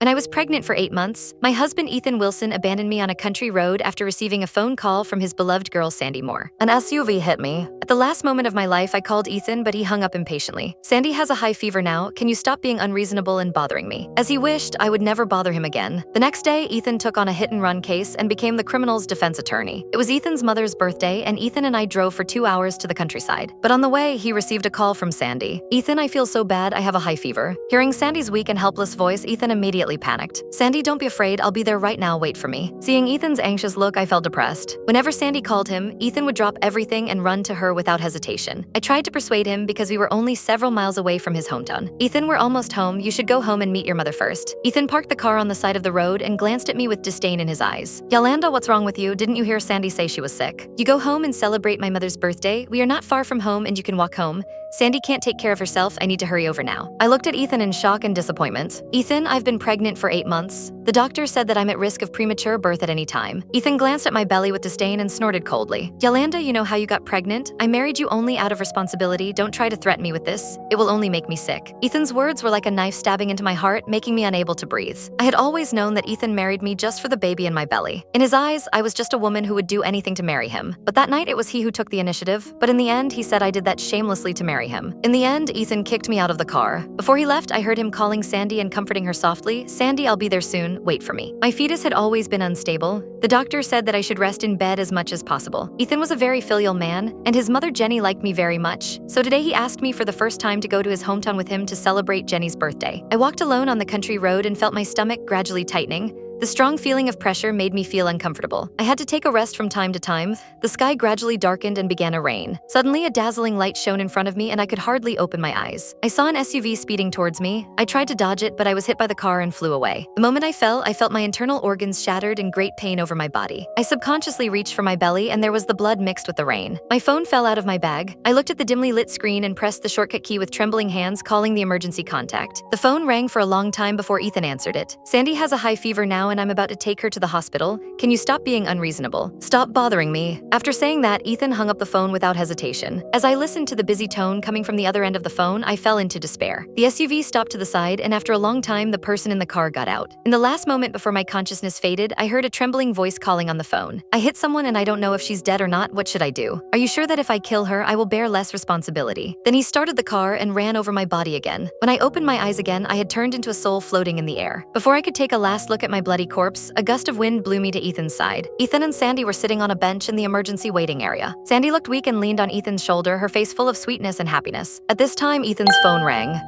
When I was pregnant for 8 months, my husband Ethan Wilson abandoned me on a country road after receiving a phone call from his beloved girl Sandy Moore. An SUV hit me. At the last moment of my life, I called Ethan, but he hung up impatiently. Sandy has a high fever now. Can you stop being unreasonable and bothering me? As he wished, I would never bother him again. The next day, Ethan took on a hit-and-run case and became the criminal's defense attorney. It was Ethan's mother's birthday, and Ethan and I drove for 2 hours to the countryside. But on the way, he received a call from Sandy. Ethan, I feel so bad, I have a high fever. Hearing Sandy's weak and helpless voice, Ethan immediately panicked. Sandy, don't be afraid, I'll be there right now, wait for me. Seeing Ethan's anxious look, I felt depressed. Whenever Sandy called him, Ethan would drop everything and run to her without hesitation. I tried to persuade him because we were only several miles away from his hometown. Ethan, we're almost home, you should go home and meet your mother first. Ethan parked the car on the side of the road and glanced at me with disdain in his eyes. Yolanda, what's wrong with you? Didn't you hear Sandy say she was sick? You go home and celebrate my mother's birthday. We are not far from home and you can walk home. Sandy can't take care of herself, I need to hurry over now. I looked at Ethan in shock and disappointment. Ethan, I've been pregnant for 8 months. The doctor said that I'm at risk of premature birth at any time. Ethan glanced at my belly with disdain and snorted coldly. Yolanda, you know how you got pregnant? I married you only out of responsibility. Don't try to threaten me with this. It will only make me sick. Ethan's words were like a knife stabbing into my heart, making me unable to breathe. I had always known that Ethan married me just for the baby in my belly. In his eyes, I was just a woman who would do anything to marry him. But that night, it was he who took the initiative. But in the end, he said I did that shamelessly to marry him. In the end, Ethan kicked me out of the car. Before he left, I heard him calling Sandy and comforting her softly. Sandy, I'll be there soon. Wait for me. My fetus had always been unstable. The doctor said that I should rest in bed as much as possible. Ethan was a very filial man, and his mother Jenny liked me very much. So today he asked me for the first time to go to his hometown with him to celebrate Jenny's birthday. I walked alone on the country road and felt my stomach gradually tightening. The strong feeling of pressure made me feel uncomfortable. I had to take a rest from time to time. The sky gradually darkened and began to rain. Suddenly, a dazzling light shone in front of me and I could hardly open my eyes. I saw an SUV speeding towards me. I tried to dodge it, but I was hit by the car and flew away. The moment I felt my internal organs shattered and great pain over my body. I subconsciously reached for my belly and there was the blood mixed with the rain. My phone fell out of my bag. I looked at the dimly lit screen and pressed the shortcut key with trembling hands, calling the emergency contact. The phone rang for a long time before Ethan answered it. Sandy has a high fever now and I'm about to take her to the hospital. Can you stop being unreasonable? Stop bothering me. After saying that, Ethan hung up the phone without hesitation. As I listened to the busy tone coming from the other end of the phone, I fell into despair. The SUV stopped to the side, and after a long time, the person in the car got out. In the last moment before my consciousness faded, I heard a trembling voice calling on the phone. I hit someone and I don't know if she's dead or not. What should I do? Are you sure that if I kill her, I will bear less responsibility? Then he started the car and ran over my body again. When I opened my eyes again, I had turned into a soul floating in the air. Before I could take a last look at my bloody corpse, a gust of wind blew me to Ethan's side. Ethan and Sandy were sitting on a bench in the emergency waiting area. Sandy looked weak and leaned on Ethan's shoulder, her face full of sweetness and happiness. At this time, Ethan's phone rang.